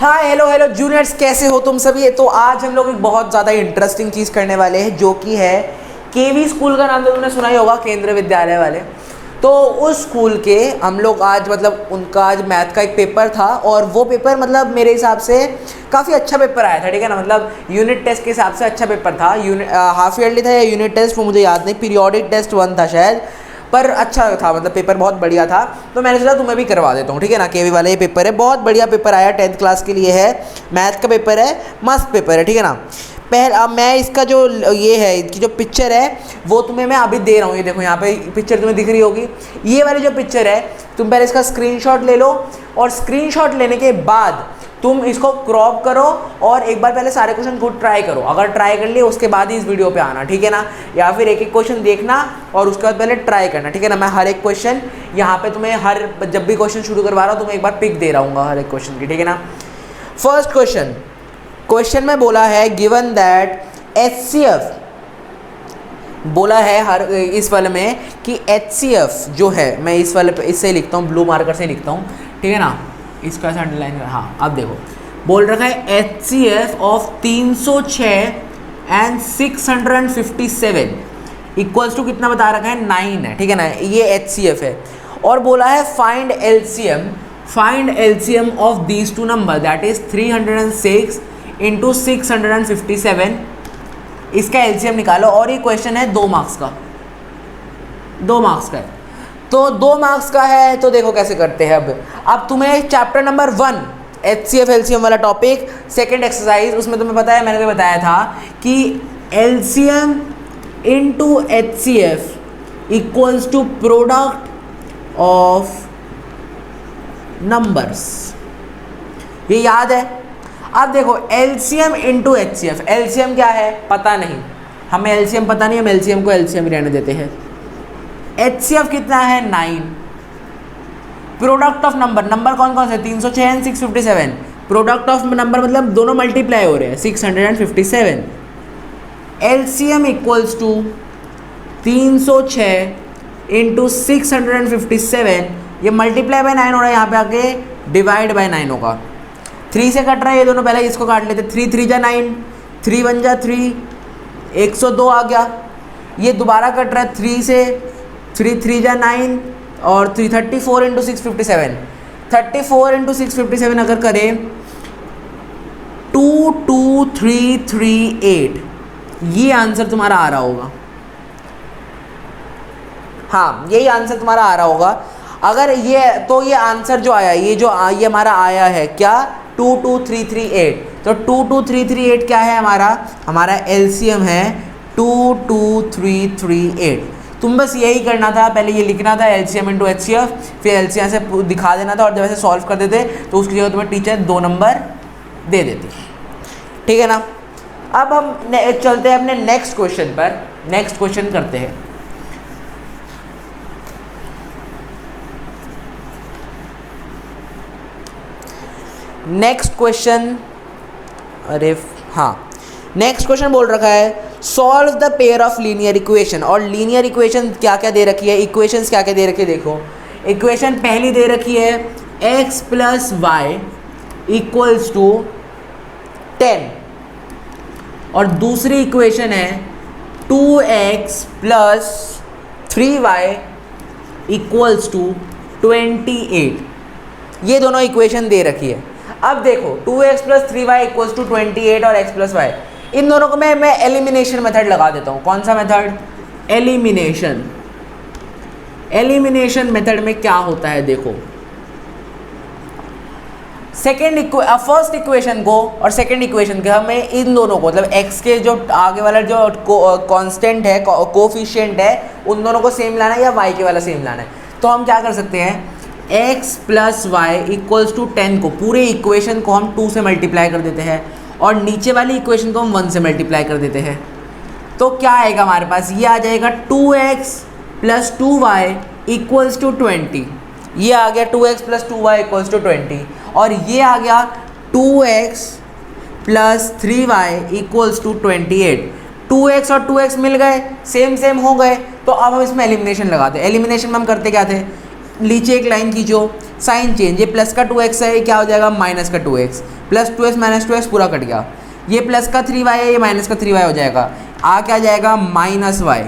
Hi hello hello juniors, कैसे हो तुम सभी। तो आज हम लोग एक बहुत ज़्यादा इंटरेस्टिंग चीज़ करने वाले हैं जो कि है केवी स्कूल का नाम तो तुमने सुना ही होगा, केंद्रीय विद्यालय वाले। तो उस स्कूल के हम लोग आज उनका आज मैथ का एक पेपर था और वो पेपर मेरे हिसाब से काफ़ी अच्छा पेपर आया था, ठीक है ना। यूनिट टेस्ट के हिसाब से अच्छा पेपर था। हाफ ईयरली था या यूनिट टेस्ट वो मुझे याद नहीं, पीरियोडिक टेस्ट 1 था शायद, पर अच्छा था, पेपर बहुत बढ़िया था। तो मैंने सोचा तुम्हें भी करवा देता हूँ, ठीक है ना। केवी वाला ये पेपर है, बहुत बढ़िया पेपर आया, 10th क्लास के लिए है, मैथ का पेपर है, मस्त पेपर है, ठीक है ना। अब मैं इसका जो ये है, इसकी जो पिक्चर है वो तुम्हें मैं अभी दे रहा हूँ। ये देखो यहाँ पे पिक्चर तुम्हें दिख रही होगी, ये वाली जो पिक्चर है, तुम पहले इसका स्क्रीनशॉट ले लो और स्क्रीनशॉट लेने के बाद तुम इसको क्रॉप करो और एक बार पहले सारे क्वेश्चन खुद ट्राई करो। अगर ट्राई कर लिए उसके बाद ही इस वीडियो पे आना, ठीक है ना। या फिर एक एक क्वेश्चन देखना और उसके बाद पहले ट्राई करना, ठीक है ना। मैं हर एक क्वेश्चन यहाँ पे तुम्हें जब भी क्वेश्चन शुरू करवा रहा हूँ तुम्हें एक बार पिक दे रहा हूँ हर एक क्वेश्चन की, ठीक है ना। फर्स्ट क्वेश्चन में बोला है गिवन दैट HCF, बोला है हर इस वाले में कि HCF जो है, मैं इस वाले पे इससे लिखता हूँ, ब्लू मार्कर से लिखता हूँ, ठीक है ना। इसको ऐसा अंडरलाइन कर, हाँ अब देखो बोल रखा है HCF of 306 and 657 equals to कितना बता रखा है 9 है, ठीक है ना। ये HCF है और बोला है find LCM of these two number that is 306 into 657, इसका LCM निकालो। और ये क्वेश्चन है 2 मार्क्स का, 2 मार्क्स का है। तो 2 मार्क्स का है तो देखो कैसे करते हैं। अब तुम्हें चैप्टर नंबर 1 HCF LCM वाला टॉपिक, सेकंड एक्सरसाइज, उसमें तुम्हें पता है, मैंने तो बताया था कि LCM into HCF equals to product of numbers, ये याद है। अब देखो LCM इंटू HCF, LCM क्या है पता नहीं, हमें LCM पता नहीं, हम LCM को LCM ही रहने देते हैं। HCF कितना है 9। प्रोडक्ट ऑफ नंबर कौन कौन से, 306 एंड 657। प्रोडक्ट ऑफ नंबर दोनों मल्टीप्लाई हो रहे हैं, 657। LCM इक्वल्स टू 306 इंटू 657, ये मल्टीप्लाई बाय 9 हो रहा है, यहाँ पे आके डिवाइड बाय 9 होगा। 3 से कट रहा है ये दोनों, पहले इसको काट लेते। 3 3 जा 9, 3 1 जा 3, 102 आ गया। ये दोबारा कट रहा है 3 से, 3 3 जा 9 और 334 इंटू 657, 34 इंटू 657 अगर करें 22338, ये आंसर तुम्हारा आ रहा होगा। हाँ यही आंसर तुम्हारा आ रहा होगा। अगर ये तो ये आंसर जो आया, ये हमारा आया है क्या 22338, तो 22338 क्या है हमारा LCM है 22338। तुम बस यही करना था, पहले ये लिखना था LCM इंटू HCF, फिर LCM से दिखा देना था और जब ऐसे सॉल्व कर देते तो उसकी जगह तुम्हें टीचर 2 नंबर दे देती, ठीक है ना। अब हम चलते हैं अपने नेक्स्ट क्वेश्चन पर, नेक्स्ट क्वेश्चन करते हैं। नेक्स्ट क्वेश्चन, अरे हाँ, नेक्स्ट क्वेश्चन बोल रखा है solve the pair of linear equation. और लीनियर इक्वेशन क्या क्या दे रखी है, इक्वेशंस क्या क्या दे रखी है, देखो इक्वेशन पहली दे रखी है x plus y equals to 10 और दूसरी इक्वेशन है 2x plus 3y equals to 28। ये दोनों इक्वेशन दे रखी है। अब देखो 2x plus 3y equals to 28 और x प्लस वाई, इन दोनों को मैं एलिमिनेशन मेथड लगा देता हूँ। कौन सा मेथड, एलिमिनेशन मेथड में क्या होता है देखो, फर्स्ट इक्वेशन को और सेकंड इक्वेशन के हमें इन दोनों को x के जो आगे वाला जो कांस्टेंट है, कोफिशिएंट है, उन दोनों को सेम लाना है या y के वाला सेम लाना है। तो हम क्या कर सकते हैं, x plus y equals to 10 को, पूरे इक्वेशन को हम 2 से मल्टीप्लाई कर देते हैं और नीचे वाली इक्वेशन को हम 1 से मल्टीप्लाई कर देते हैं। तो क्या आएगा हमारे पास, ये आ जाएगा 2x plus 2y equals to 20, ये आ गया 2x plus 2y equals to 20, और ये आ गया 2x plus 3y equals to 28। 2x और 2x मिल गए, सेम हो गए, तो अब हम इसमें एलिमिनेशन लगाते हैं। एलिमिनेशन में हम करते क्या थे, नीचे एक लाइन खींचो, साइन चेंज, ये प्लस का 2x है, ये क्या हो जाएगा माइनस का 2x, plus 2x minus 2x पूरा कट गया, ये प्लस का 3y है, ये माइनस का 3y हो जाएगा, आ क्या जाएगा माइनस y,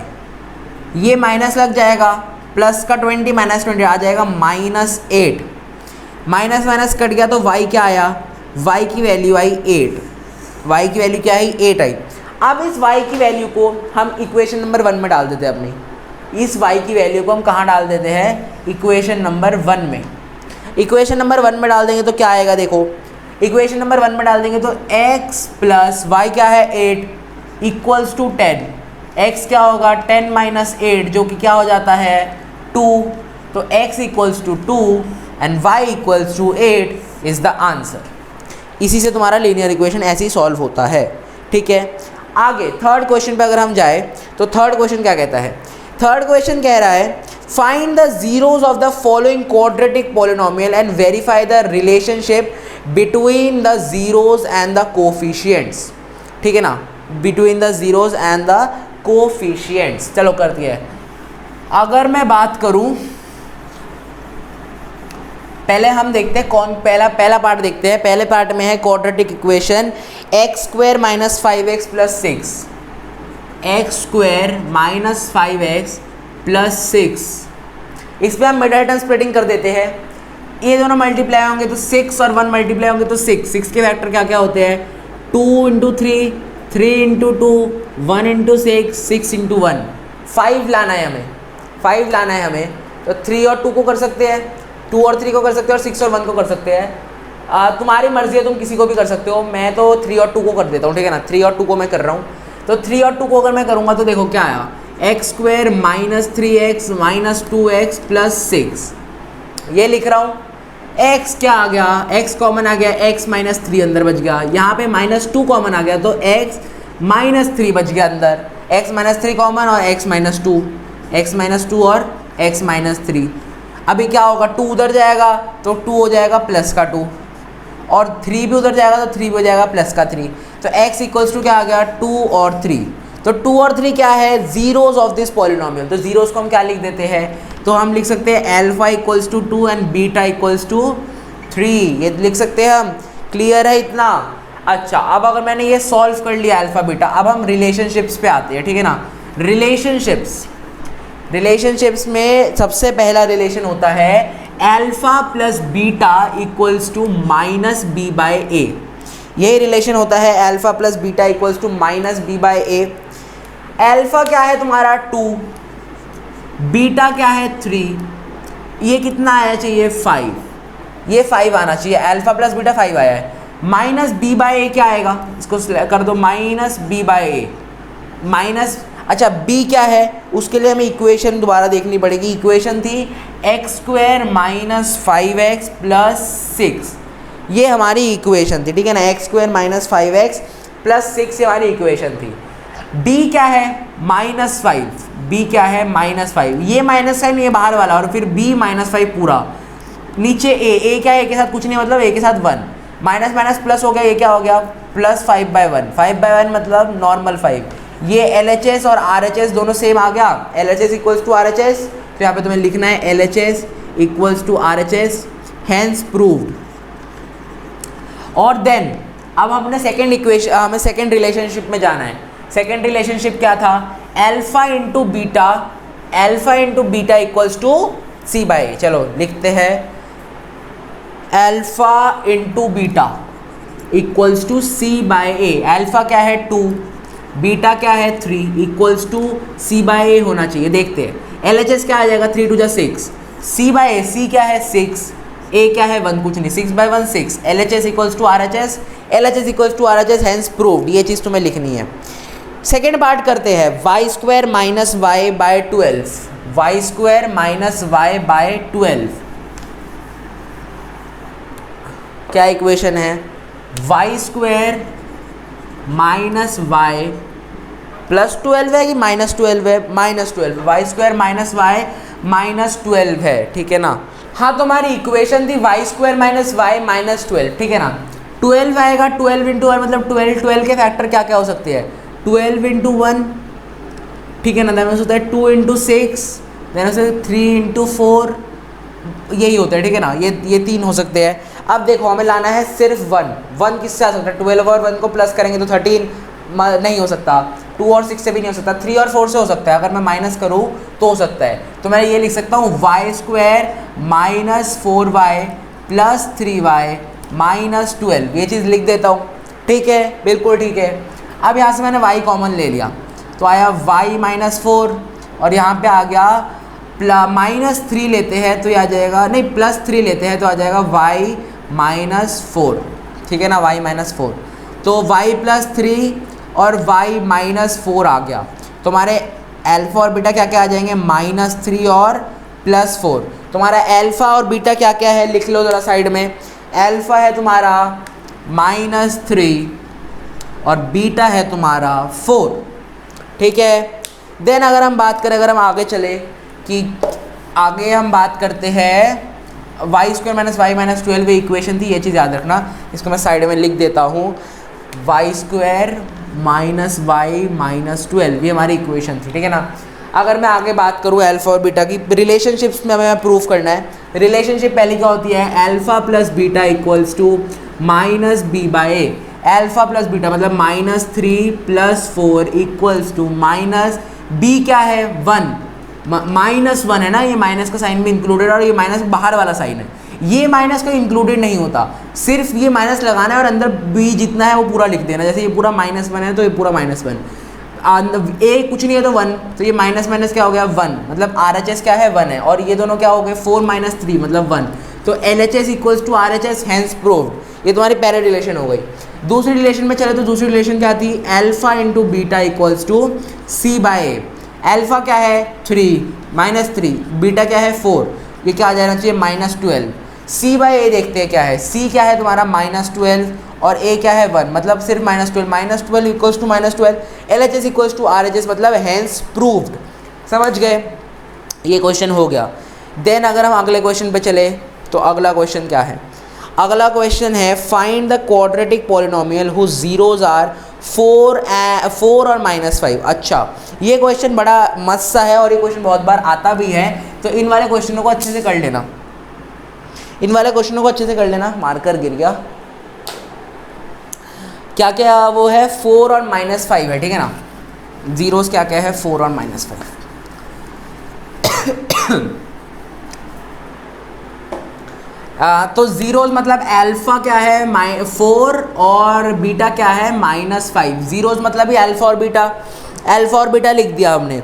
ये माइनस लग जाएगा, प्लस का 20 माइनस 20 आ जाएगा -8, माइनस माइनस कट गया तो y क्या आया, y की वैल्यू आई 8, y की वैल्यू क्या आई 8 आई। अब इस y की वैल्यू को हम इक्वेशन नंबर 1 में डाल देते हैं अपनी, इस y की वैल्यू को हम कहाँ डाल देते हैं, इक्वेशन नंबर 1 में। इक्वेशन नंबर 1 में डाल देंगे तो क्या आएगा, देखो इक्वेशन नंबर 1 में डाल देंगे तो x प्लस वाई क्या है 8 इक्वल्स टू 10, x क्या होगा 10 माइनस 8 जो कि क्या हो जाता है 2, तो x equals to 2 and y equals to 8 is the answer. इसी से तुम्हारा लीनियर इक्वेशन ऐसे ही सॉल्व होता है, ठीक है। आगे थर्ड क्वेश्चन पे अगर हम जाए तो थर्ड क्वेश्चन क्या कहता है, थर्ड क्वेश्चन कह रहा है find the zeros of the following quadratic polynomial and verify the relationship between the zeros and the coefficients, ठीक है ना, between the zeros and the coefficients. चलो करती है। अगर मैं बात करूं, पहले हम देखते हैं कौन पहला पार्ट देखते हैं। पहले पार्ट में है quadratic equation x square minus 5x plus 6, x square minus 5x plus 6, इस पर हम मिडल टर्म स्प्लिटिंग कर देते हैं, ये दोनों मल्टीप्लाई होंगे तो 6 और 1 मल्टीप्लाई होंगे तो 6 के फैक्टर क्या क्या होते हैं 2 इंटू 3, 3 इंटू 2, 1 इंटू 6, 6 इंटू 1, 5 लाना है हमें, 5 लाना है हमें, तो 3 और 2 को कर सकते हैं, 2 और 3 को कर सकते हो और 6 और 1 को कर सकते हैं। तुम्हारी मर्जी है, तुम किसी को भी कर सकते हो, मैं तो 3 और 2 को कर देता हूँ, ठीक है ना, 3 और 2 को मैं कर रहा हूँ। तो 3 और 2 को अगर मैं करूँगा तो देखो क्या आया, x square minus 3x minus 2x plus 6, ये लिख रहा हूँ। x क्या आ गया, x कॉमन आ गया, x माइनस 3 अंदर बच गया, यहाँ पे माइनस 2 कॉमन आ गया तो x माइनस 3 बच गया अंदर, x माइनस 3 कॉमन और x माइनस 2, x माइनस 2 और x माइनस 3। अभी क्या होगा, 2 उधर जाएगा तो 2 हो जाएगा प्लस का 2 और 3 भी उधर जाएगा तो 3 भी हो जाएगा प्लस का 3, तो x इक्वल्स टू क्या आ गया 2 और 3। तो 2 और 3 क्या है, जीरोज ऑफ दिस पॉलिनोमियल, तो जीरोज को हम क्या लिख देते हैं, तो हम लिख सकते हैं alpha equals to 2 and beta equals to 3, ये लिख सकते हैं हम। क्लियर है इतना। अच्छा, अब अगर मैंने ये सॉल्व कर लिया अल्फा बीटा, अब हम रिलेशनशिप्स पे आते हैं, ठीक है ना। रिलेशनशिप्स में सबसे पहला रिलेशन होता है alpha plus beta equals to minus B by A, यही रिलेशन होता है alpha plus beta equals to minus B by A. Alpha क्या है तुम्हारा 2, बीटा क्या है 3, ये कितना आया चाहिए 5, ये 5 आना चाहिए, अल्फा प्लस बीटा 5 आया है। माइनस बी बाय ए क्या आएगा, इसको कर दो minus B by A, minus, अच्छा b क्या है, उसके लिए हमें इक्वेशन दोबारा देखनी पड़ेगी। इक्वेशन थी x square minus 5x plus 6, ये हमारी इक्वेशन थी, ठीक है ना, x square minus 5x plus 6 ये हमारी इक्वेशन थी। b क्या है -5, b क्या है -5, ये माइनस साइन ये बाहर वाला और फिर b -5 पूरा, नीचे a क्या है, a के साथ कुछ नहीं मतलब a के साथ 1, माइनस माइनस प्लस हो गया, ये क्या हो गया प्लस 5/1, 5/1 मतलब नॉर्मल 5, ये LHS और RHS दोनों सेम आ गया, LHS इक्वल्स टू RHS, तो यहाँ पे तुम्हें लिखना है LHS equals to RHS, hence proved. और देन अब हमने सेकेंड इक्वेशन, हमें सेकेंड रिलेशनशिप में जाना है। सेकेंड रिलेशनशिप क्या था, alpha into beta equals to C by A. चलो लिखते हैं alpha into beta equals to C by A. Alpha क्या है 2, बीटा क्या है 3 equals to C by A होना चाहिए। देखते हैं LHS क्या आ जाएगा 3 2 6, सी बाई ए, सी क्या है 6, ए क्या है 1 कुछ नहीं, 6/1 6, LHS equals to RHS, LHS equals to RHS, hence proved. ये चीज़ तुम्हें लिखनी है। सेकेंड पार्ट करते हैं, y square minus y by 12, y square minus y by 12 क्या इक्वेशन है, y square minus y plus 12 है कि -12 है, -12, वाई स्क्वायर माइनस वाई -12 है, ठीक है ना। हाँ तो हमारी इक्वेशन थी वाई स्क्वायर माइनस वाई -12, ठीक है ना। 12 आएगा, 12 इंटू 1 मतलब 12 के फैक्टर क्या क्या हो सकते हैं, 12 इंटू 1, ठीक है ना, देन होता है 2 इंटू 6, देन होता है 3 इंटू 4, यही होता है, ठीक है ना, ये 3 हो सकते हैं। अब देखो हमें लाना है सिर्फ 1 किससे आ सकता है, 12 और 1 को प्लस करेंगे तो 13 नहीं हो सकता, 2 और 6 से भी नहीं हो सकता, 3 और 4 से हो सकता है, अगर मैं माइनस करूँ तो हो सकता है। तो मैं ये लिख सकता हूँ y² minus 4y plus 3y minus 12, ये चीज़ लिख देता हूँ, ठीक है, बिल्कुल ठीक है। अब यहाँ से मैंने y कॉमन ले लिया तो आया y माइनस 4 और यहाँ पे आ गया -3 लेते हैं तो ये आ जाएगा, नहीं +3 लेते हैं तो आ जाएगा y माइनस 4, ठीक है ना, y माइनस 4। तो y प्लस 3 और y माइनस 4 आ गया, तो हमारे अल्फ़ा और बीटा क्या क्या आ जाएंगे, -3 और +4। तुम्हारा अल्फ़ा और बीटा क्या क्या है, लिख लो ज़रा साइड में। अल्फ़ा है तुम्हारा -3 और बीटा है तुम्हारा 4, ठीक है। देन अगर हम बात करें, अगर हम आगे चले कि आगे हम बात करते हैं y² माइनस y माइनस 12 ये इक्वेशन थी, ये चीज़ याद रखना, इसको मैं साइड में लिख देता हूँ। y² माइनस y माइनस 12 ये हमारी इक्वेशन थी, ठीक है ना। अगर मैं आगे बात करूँ अल्फ़ा और बीटा की रिलेशनशिप्स में हमें प्रूफ करना है। रिलेशनशिप पहली क्या होती है, alpha plus beta equals to -b/a। Alpha plus beta मतलब -3 + 4 इक्वल्स टू -b क्या है 1, -1 है ना, ये माइनस का साइन भी इंक्लूडेड और ये माइनस बाहर वाला साइन है, ये माइनस का इंक्लूडेड नहीं होता, सिर्फ ये माइनस लगाना है और अंदर b जितना है वो पूरा लिख देना। जैसे ये पूरा -1 है तो ये पूरा -1, a कुछ नहीं है तो 1, तो ये माइनस माइनस क्या हो गया 1, मतलब RHS क्या है 1 है, और ये दोनों क्या हो गए 4 - 3 मतलब 1, तो LHS equals to RHS hence proved. ये तुम्हारी पहले रिलेशन हो गई। दूसरी रिलेशन में चले तो दूसरी रिलेशन क्या थी, alpha into beta equals to c/a। Alpha क्या है 3 -3, बीटा क्या है 4, ये क्या आ जाना चाहिए -12। c/a देखते हैं क्या है, c क्या है तुम्हारा -12 और a क्या है 1, मतलब सिर्फ -12 equals to -12, LHS equals to RHS मतलब हैंस प्रूव्ड। समझ गए, ये क्वेश्चन हो गया। देन अगर हम अगले क्वेश्चन पे चले तो अगला क्वेश्चन क्या है, अगला क्वेश्चन है find the quadratic polynomial who zeros are 4 और -5। अच्छा, ये क्वेश्चन बड़ा मस्त सा है और ये क्वेश्चन बहुत बार आता भी है, तो इन वाले क्वेश्चनों को अच्छे से कर लेना, इन वाले क्वेश्चनों को अच्छे से कर लेना। मार्कर गिर गया, क्या क्या वो है 4 और -5 है, ठीक है ना, जीरोस क्या क्या है 4 और -5। तो जीरोस मतलब अल्फ़ा क्या है 4 और बीटा क्या है -5। जीरोस मतलब ही अल्फ़ा और बीटा लिख दिया हमने।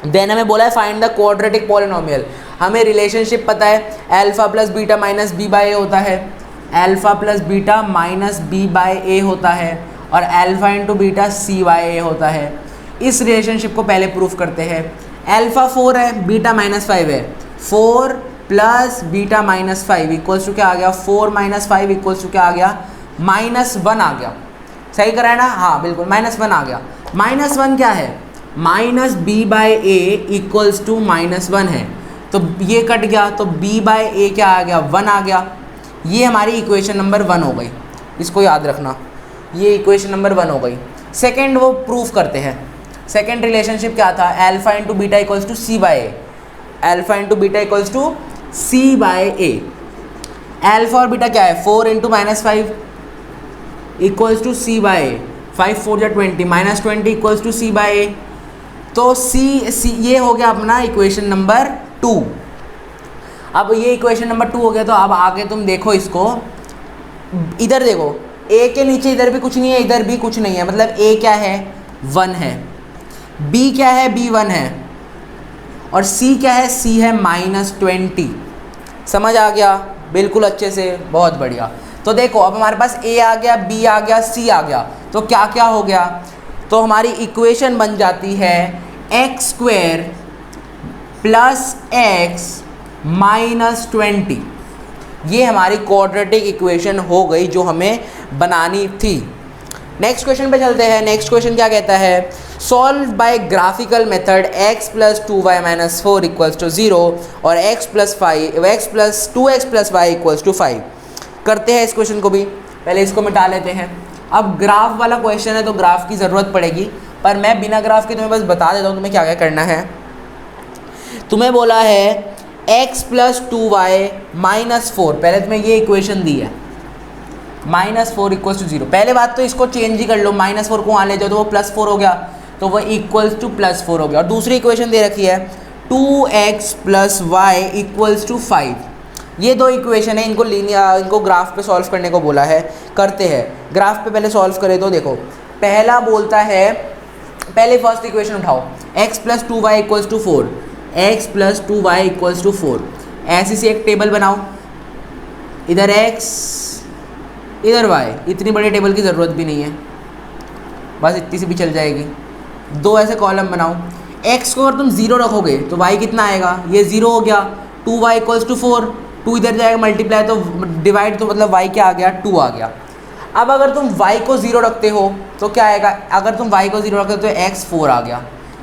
देन हमें बोला है फाइंड द क्वाड्रेटिक पॉलिनोमियल, हमें रिलेशनशिप पता है alpha plus beta minus b/a होता है, alpha plus beta minus b/a होता है, और अल्फ़ा इंटू बीटा c/a होता है। इस रिलेशनशिप को पहले प्रूफ करते हैं। अल्फ़ा 4 है, बीटा -5 है, 4 प्लस बीटा -5 इक्वल्स टू क्या आ गया 4 - 5 इक्वल्स टू क्या आ गया -1 आ गया। सही करा है ना, हाँ बिल्कुल -1 आ गया। -1 क्या है -b/a इक्वल्स टू -1 है, तो ये कट गया तो b/a क्या आ गया 1 आ गया। ये हमारी इक्वेशन नंबर 1 हो गई, इसको याद रखना, ये इक्वेशन नंबर 1 हो गई। सेकेंड वो प्रूफ करते हैं। सेकेंड रिलेशनशिप क्या था, alpha into beta equals to c/a, alpha into beta equals to c/a। Alpha और बीटा क्या है 4 इंटू -5 इक्वल्स टू c/a, 5 4 जा 20 -20 इक्वल्स टू c/a। तो c ये हो गया अपना इक्वेशन नंबर 2। अब ये इक्वेशन नंबर 2 हो गया, तो अब आगे तुम देखो इसको, इधर देखो a के नीचे इधर भी कुछ नहीं है, इधर भी कुछ नहीं है, मतलब a क्या है 1 है, b क्या है b 1 है, और c क्या है c है -20। समझ आ गया बिल्कुल अच्छे से, बहुत बढ़िया। तो देखो अब हमारे पास a आ गया, b आ गया, c आ गया, तो क्या क्या हो गया, तो हमारी इक्वेशन बन जाती है x² प्लस x -20। ये हमारी क्वाड्रेटिक इक्वेशन हो गई जो हमें बनानी थी। नेक्स्ट क्वेश्चन पे चलते हैं। नेक्स्ट क्वेश्चन क्या कहता है, solve by graphical method x plus 2y minus 4 equals to 0 और x plus 2x plus y equals to 5। करते हैं इस क्वेश्चन को भी, पहले इसको मिटा लेते हैं। अब ग्राफ वाला क्वेश्चन है तो ग्राफ की ज़रूरत पड़ेगी, पर मैं बिना ग्राफ के तुम्हें बस बता देता हूँ तुम्हें क्या क्या करना है। तुम्हें बोला है x प्लस 2y माइनस 4, पहले तुम्हें ये इक्वेशन दी है -4 इक्वल्स टू 0। पहले बात तो इसको चेंज ही कर लो, -4 को वहाँ ले जाओ तो वो +4 हो गया, तो वो इक्वल्स टू +4 हो गया। और दूसरी इक्वेशन दे रखी है 2x plus y equals to 5। ये दो इक्वेशन है, इनको ग्राफ पे सॉल्व करने को बोला है, करते हैं। ग्राफ पे पहले सॉल्व करें तो देखो, पहला बोलता है, पहले फर्स्ट इक्वेशन उठाओ, x plus 2y equals to 4, x plus 2y equals to 4। ऐसी सी एक टेबल बनाओ, इधर x इधर y, इतनी बड़ी टेबल की ज़रूरत भी नहीं है, बस इतनी सी भी चल जाएगी। दो ऐसे कॉलम बनाओ, x को अगर तुम 0 रखोगे तो y कितना आएगा, ये 0 हो गया, 2y इक्वल्स टू 4, 2 इधर जाएगा मल्टीप्लाई तो डिवाइड, तो मतलब y क्या आ गया, 2 आ गया। अब अगर तुम y को 0 रखते हो तो क्या आएगा, अगर तुम y को 0 रखते हो तो x 4 आ गया।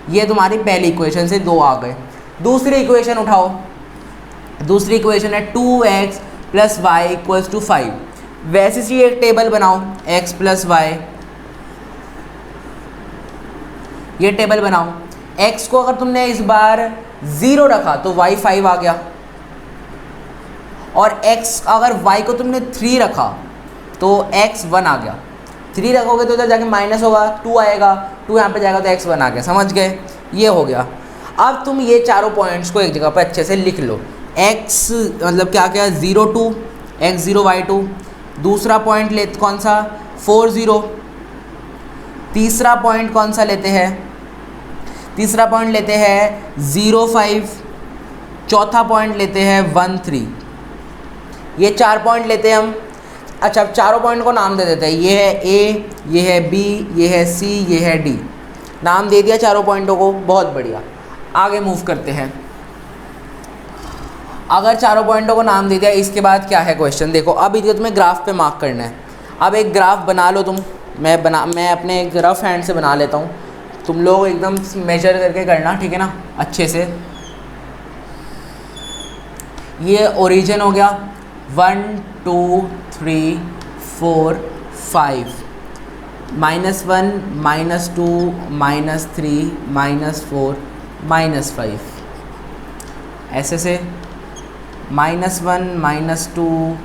ये तुम्हारी पहली इक्वेशन से 2 आ गए। दूसरी इक्वेशन उठाओ, दूसरी इक्वेशन है 2x plus y equals to 5। वैसे सी एक टेबल बनाओ, x प्लस वाई, ये टेबल बनाओ। x को अगर तुमने इस बार 0 रखा तो y 5 आ गया, और x अगर y को तुमने 3 रखा तो x 1 आ गया। 3 रखोगे तो इधर जाके माइनस होगा, 2 आएगा, 2 यहाँ पे जाएगा तो x 1 आ गया। समझ गए, ये हो गया। अब तुम ये चारों पॉइंट्स को एक जगह पर अच्छे से लिख लो। x मतलब क्या क्या, 0 2, x 0 y 2। दूसरा पॉइंट ले कौन सा, 4 0। तीसरा पॉइंट कौन सा लेते हैं, तीसरा पॉइंट लेते हैं 0 5। चौथा पॉइंट लेते हैं 1 3। ये 4 पॉइंट लेते हैं हम। अच्छा, अब चारों पॉइंट को नाम दे देते हैं, ये है A, ये है B, ये है C, ये है D। नाम दे दिया चारों पॉइंटों को, बहुत बढ़िया। आगे मूव करते हैं। अगर चारों पॉइंटों को नाम दे दिया, इसके बाद क्या है क्वेश्चन, देखो अब इधर तुम्हें ग्राफ पे मार्क करना है। अब एक ग्राफ बना लो तुम, मैं अपने एक रफ हैंड से बना लेता हूँ, तुम लोग एकदम मेजर करके करना, ठीक है ना, अच्छे से। ये ओरिजिन हो गया, 1 2 3 4 5, -1 -2 -3 -4 -5, ऐसे से -1 -2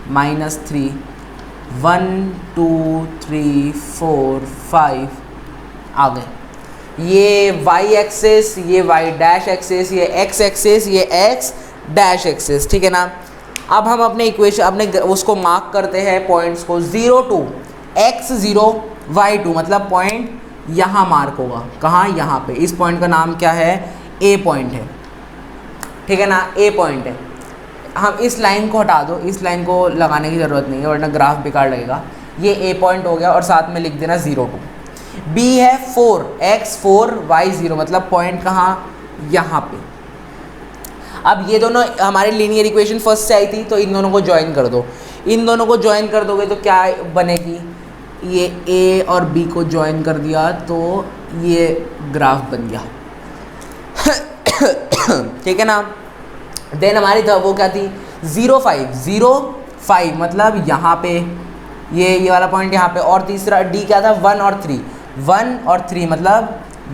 -3 1 2 3 4 5 आ गए। ये y एक्सेस, ये y डैश एक्सेस, ये x एक्सेस, ये x डैश एक्सेस, ठीक है ना। अब हम अपने इक्वेशन अपने उसको मार्क करते हैं पॉइंट्स को, 0 2 x 0 y 2, मतलब पॉइंट यहाँ मार्क होगा, कहाँ, यहाँ पे। इस पॉइंट का नाम क्या है, A पॉइंट है, ठीक है ना, A पॉइंट है। हम इस लाइन को हटा दो, इस लाइन को लगाने की ज़रूरत नहीं है वरना ग्राफ बेकार लगेगा। ये A पॉइंट हो गया, और साथ में लिख देना 0 2। B है 4, x 4 y 0, मतलब पॉइंट कहाँ, यहाँ पे। अब ये दोनों हमारी लीनियर इक्वेशन फर्स्ट से आई थी, तो इन दोनों को ज्वाइन कर दो। इन दोनों को ज्वाइन कर दोगे तो क्या बनेगी, ये A और B को ज्वाइन कर दिया तो ये ग्राफ बन गया, ठीक है ना। देन हमारी वो क्या थी, 0 5 0 5, मतलब यहाँ पे ये वाला पॉइंट यहाँ पे। और तीसरा D क्या था, 1 और 3 1 और 3, मतलब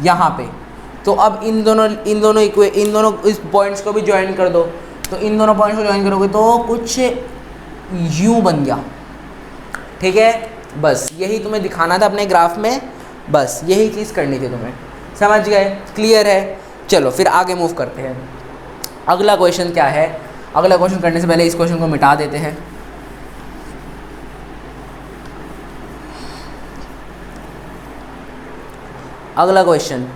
यहाँ पे। तो अब इन दोनों इस पॉइंट्स को भी ज्वाइन कर दो। तो इन दोनों पॉइंट्स को ज्वाइन करोगे तो कुछ यूँ बन गया, ठीक है। बस यही तुम्हें दिखाना था अपने ग्राफ में, बस यही चीज़ करनी थी तुम्हें, समझ गए, क्लियर है। चलो फिर आगे मूव करते हैं। अगला क्वेश्चन क्या है, अगला क्वेश्चन करने से पहले इस क्वेश्चन को मिटा देते हैं। अगला क्वेश्चन,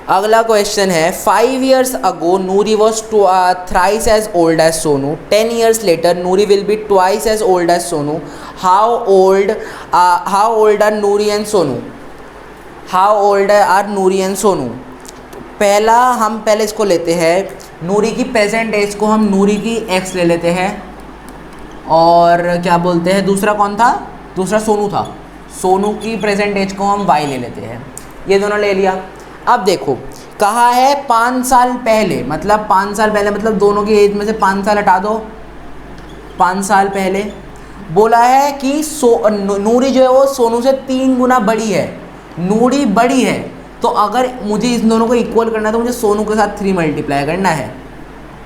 अगला क्वेश्चन है 5 years ago Noori was thrice as old as Sonu. 10 years later Noori will be twice as old as Sonu. How old are Noori and Sonu? How old are Noori and Sonu? हम पहले इसको लेते हैं, नूरी की present as को हम नूरी की x ले लेते हैं, और क्या बोलते हैं, दूसरा कौन था, दूसरा सोनू था, सोनू की प्रेजेंट एज को हम y ले लेते हैं। ये दोनों ले लिया। अब देखो कहा है 5 साल पहले, मतलब 5 साल पहले मतलब दोनों की एज में से 5 साल हटा दो, 5 साल पहले बोला है कि नूरी जो है वो सोनू से 3 गुना बड़ी है, नूरी बड़ी है तो अगर मुझे इन दोनों को इक्वल करना है तो मुझे सोनू के साथ 3 मल्टीप्लाई करना है,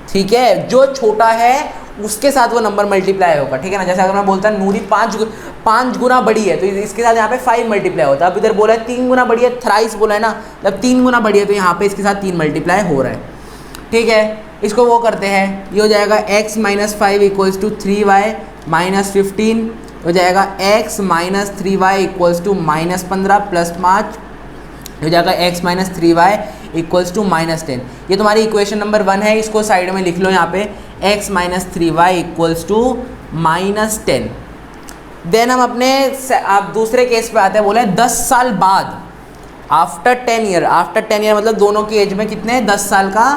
ठीक है। जो छोटा है उसके साथ वो नंबर मल्टीप्लाई होगा, ठीक है ना। जैसे अगर मैं बोलता नूरी 5 गुना बड़ी है तो इसके साथ यहाँ पे 5 मल्टीप्लाई होता है। अब इधर बोला है 3 गुना बड़ी है, थ्राइस बोला है ना, जब 3 गुना बड़ी है तो यहाँ पे इसके साथ 3 मल्टीप्लाई हो रहा है, ठीक है। इसको वो करते हैं, ये हो जाएगा x minus 5 equals to 3y minus 15, हो जाएगा x minus 3y equals to minus 15 plus 5, हो जाएगा x minus 3y equals to minus 10। ये तुम्हारी इक्वेशन नंबर 1 है, इसको साइड में लिख लो यहाँ पे, x minus 3y equals to minus 10। Then हम अपने आप दूसरे केस पे आते हैं, बोले 10 साल बाद, आफ्टर 10 ईयर, आफ्टर 10 ईयर मतलब दोनों की एज में कितने 10 साल का,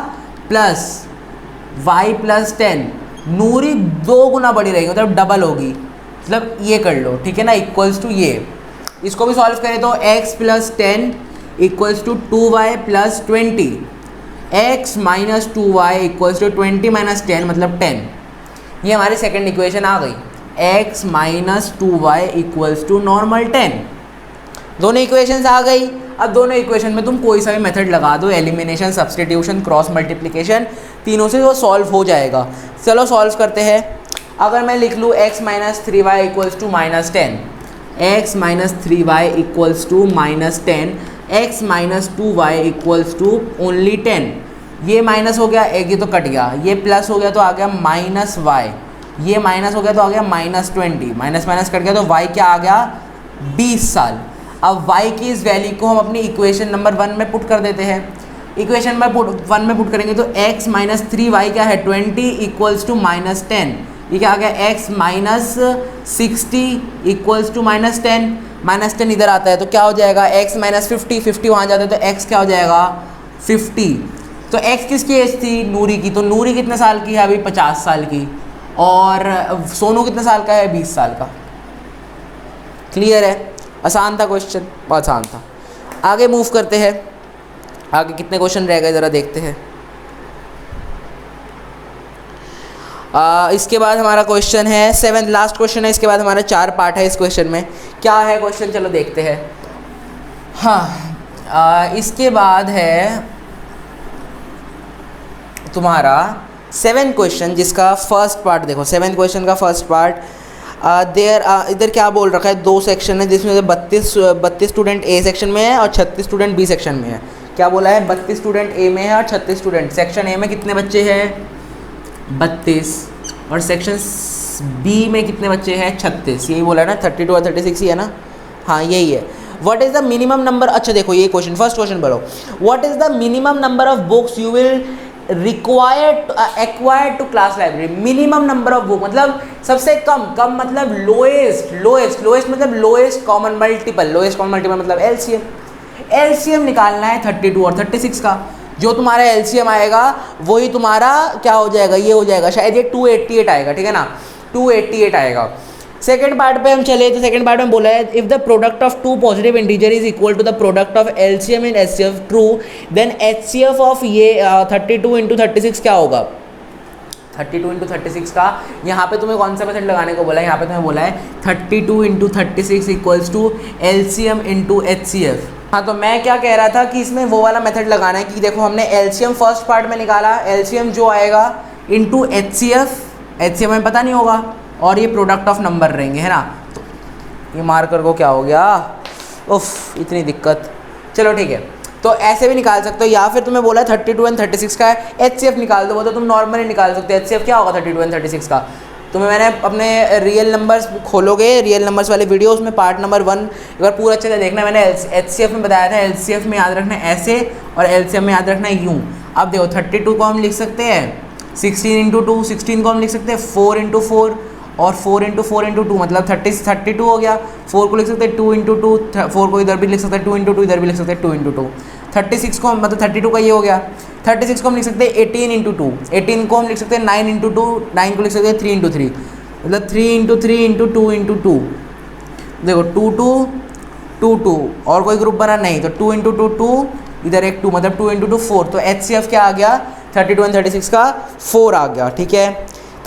प्लस y प्लस 10, नूरी 2 गुना बड़ी रहेगी मतलब डबल होगी, मतलब ये कर लो, ठीक है ना, इक्वल्स टू ये। इसको भी सॉल्व करें तो x plus 10 equals to 2y plus 20, x minus 2y equals to 20 minus 10 मतलब 10। ये हमारी सेकेंड इक्वेशन आ गई, x minus 2y equals to normal 10। दोनों इक्वेशंस आ गई। अब दोनों इक्वेशन में तुम कोई सा भी मेथड लगा दो, एलिमिनेशन, सब्स्टिट्यूशन, क्रॉस मल्टीप्लिकेशन, तीनों से वो सॉल्व हो जाएगा। चलो सॉल्व करते हैं। अगर मैं लिख लूँ x minus 3y equals to minus 10, x minus 3y equals to minus 10, x minus 2y equals to only 10, ये माइनस हो गया, एक ये तो कट गया, ये प्लस हो गया तो आ गया माइनस y, ये माइनस हो गया तो आ गया माइनस 20, माइनस माइनस कट गया तो y क्या आ गया 20 साल। अब y की इस वैल्यू को हम अपनी इक्वेशन नंबर 1 में पुट कर देते हैं। इक्वेशन नंबर 1 में पुट करेंगे तो x माइनस 3y क्या है 20 इक्वल्स टू माइनस 10, ये क्या आ गया x minus 60 equals to minus 10, minus 10 इधर आता है तो क्या हो जाएगा x माइनस 50 वहाँ जाता है तो x क्या हो जाएगा 50। तो x किसकी एज थी नूरी की, तो नूरी कितने साल की है अभी 50 साल की, और सोनू कितने साल का है 20 साल का। क्लियर है, आसान था क्वेश्चन, बहुत आसान था। आगे मूव करते हैं, आगे कितने क्वेश्चन रह गए ज़रा देखते हैं। इसके बाद हमारा क्वेश्चन है 7th, लास्ट क्वेश्चन है, इसके बाद हमारा 4 पार्ट है इस क्वेश्चन में। क्या है क्वेश्चन चलो देखते हैं। हाँ, इसके बाद है तुम्हारा 7th क्वेश्चन जिसका फर्स्ट पार्ट देखो, 7th क्वेश्चन का फर्स्ट पार्ट इधर क्या बोल रखा है, 2 सेक्शन है जिसमें से 32 स्टूडेंट ए सेक्शन में है और 36 स्टूडेंट बी सेक्शन में है। क्या बोला है 32 स्टूडेंट ए में है और 36 स्टूडेंट, सेक्शन ए में कितने बच्चे हैं 32 और सेक्शन बी में कितने बच्चे हैं 36, यही बोला है ना, 32 और 36 ही है ना, हाँ यही है। What is the minimum number, अच्छा देखो ये क्वेश्चन, फर्स्ट क्वेश्चन बोलो, what is the minimum number of books you will acquired to class library. Minimum number of book मतलब सबसे कम मतलब लोएस्ट मतलब लोएस्ट कॉमन मल्टीपल, मतलब एलसीएम निकालना है 32 और 36 का। जो तुम्हारा एलसीएम आएगा वही तुम्हारा क्या हो जाएगा, ये हो जाएगा शायद ये 288 आएगा, ठीक है ना, 288 आएगा। सेकेंड पार्ट पे हम चले तो सेकेंड पार्ट में बोला है if the product of 2 positive integer is equal to the product of LCM in HCF true, then HCF of ये 32 इंटू 36 क्या होगा, 32 इंटू 36 का यहाँ पे तुम्हें कौन सा मेथड लगाने को बोला है, यहाँ पे तुम्हें बोला है 32 into 36 equals to LCM into HCF. हाँ तो मैं क्या कह रहा था कि इसमें वो वाला मेथड लगाना है कि देखो हमने एलसीएम फर्स्ट पार्ट में निकाला, एलसीएम जो आएगा इंटू एचसीएफ हमें पता नहीं होगा, और ये प्रोडक्ट ऑफ नंबर रहेंगे, है ना। तो ये मार्कर को क्या हो गया, उफ इतनी दिक्कत। चलो ठीक है, तो ऐसे भी निकाल सकते हो, या फिर तुम्हें बोला 32 एंड 36 का एचसीएफ निकाल दो, वो तो तुम नॉर्मली निकाल सकते हो। एचसीएफ क्या होगा 32 एंड 36 का, तुम्हें मैंने अपने रियल नंबर्स खोलोगे, रियल नंबर्स वाले वीडियो, उसमें पार्ट नंबर 1 एक बार पूरा अच्छे से देखना, मैंने एचसीएफ में बताया था, एलसीएफ में याद रखना है ऐसे और एलसीएम में याद रखना है यूँ। अब देखो 32 को हम लिख सकते हैं 16 इंटू 2, 16 को हम लिख सकते हैं 4 इंटू 4 और 4 इंटू 4 इंटू 2 मतलब 32 हो गया। 4 को लिख सकते हैं 2 इंटू 2, 4 को इधर भी लिख सकते हैं 2 इंटू 2, इधर भी लिख सकते हैं 2 इंटू 2। 36 को मतलब 32 का ये हो गया। 36 को हम लिख सकते हैं 18 इंटू 2, 18 को हम लिख सकते हैं 9 इंटू 2, 9 को लिख सकते हैं 3 इंटू 3 मतलब 3 इंटू 3 इंटू 2 इंटू 2। देखो 2 2 2 2 और कोई ग्रुप बना नहीं, तो 2 इंटू 2 2, इधर एक 2 मतलब 2 इंटू 2 4। तो एचसीएफ क्या आ गया 32 एंड 36 का 4 आ गया, ठीक है।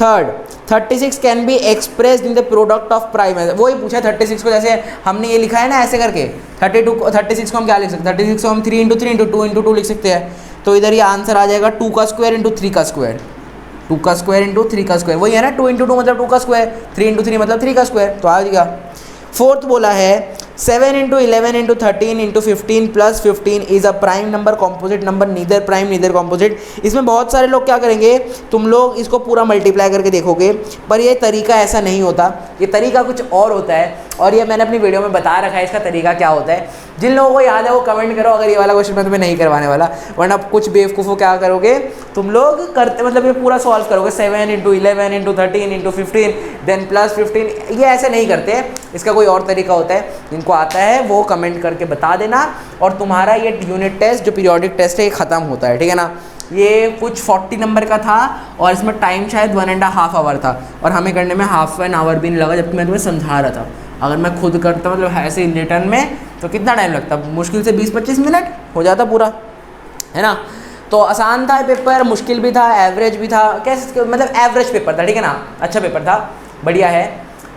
Third 36 can be expressed in the product of prime, वही पूछा 36 को, जैसे हमने ये लिखा है ना ऐसे करके 36 को हम क्या लिख सकते हैं, 36 को हम 3 इंटू 3 इंटू 2 इंटू 2 लिख सकते हैं। तो इधर ये आंसर आ जाएगा 2 का स्क्वायर इंटू 3 का स्क्वायर, 2 का स्क्वायर इंटू 3 का स्क्वायर, वही है ना 2 इंटू 2 मतलब 2 का स्क्वायर, 3 इंटू 3 मतलब 3 का स्क्वायर, तो आ जाएगा। फोर्थ बोला है 7 into 11 into 13 into 15 plus 15 is a prime number composite number neither prime neither composite. इसमें बहुत सारे लोग क्या करेंगे, तुम लोग इसको पूरा मल्टीप्लाई करके देखोगे, पर ये तरीका ऐसा नहीं होता, ये तरीका कुछ और होता है, और ये मैंने अपनी वीडियो में बता रखा है इसका तरीका क्या होता है। जिन लोगों को याद है वो कमेंट करो, अगर ये वाला क्वेश्चन मैं तुम्हें नहीं करवाने वाला, वरना कुछ बेवकूफ़ों क्या करोगे तुम लोग करते, मतलब ये पूरा सॉल्व करोगे 7 into 11 into 13 into 15 then plus 15, ये ऐसे नहीं करते, इसका कोई और तरीका होता है। जिनको आता है वो कमेंट करके बता देना, और तुम्हारा ये यूनिट टेस्ट जो पीरियोडिक टेस्ट है ये ख़त्म होता है, ठीक है ना। ये कुछ 40 नंबर का था और इसमें टाइम शायद 1.5 आवर था, और हमें करने में हाफ एन आवर भी नहीं लगा, जबकि मैं तुम्हें समझा रहा था। अगर मैं खुद करता मतलब ऐसे रिटर्न में तो कितना टाइम लगता, मुश्किल से 20-25 मिनट हो जाता पूरा, है ना। तो आसान था पेपर, मुश्किल भी था, एवरेज भी था, कैसे मतलब एवरेज पेपर था, ठीक है ना, अच्छा पेपर था, बढ़िया है।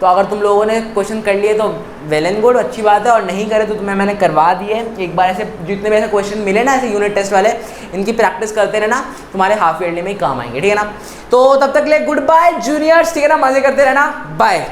तो अगर तुम लोगों ने क्वेश्चन कर लिए तो वेल एंड गुड, अच्छी बात है, और नहीं करे तो तुम्हें मैंने करवा दिए। एक बार ऐसे जितने भी ऐसे क्वेश्चन मिले ना ऐसे यूनिट टेस्ट वाले, इनकी प्रैक्टिस करते रहना, तुम्हारे हाफ ईयरली में ही काम आएंगे, ठीक है ना। तो तब तक ले गुड बाय जूनियर्स, ठीक है ना, मजे करते रहना, बाय।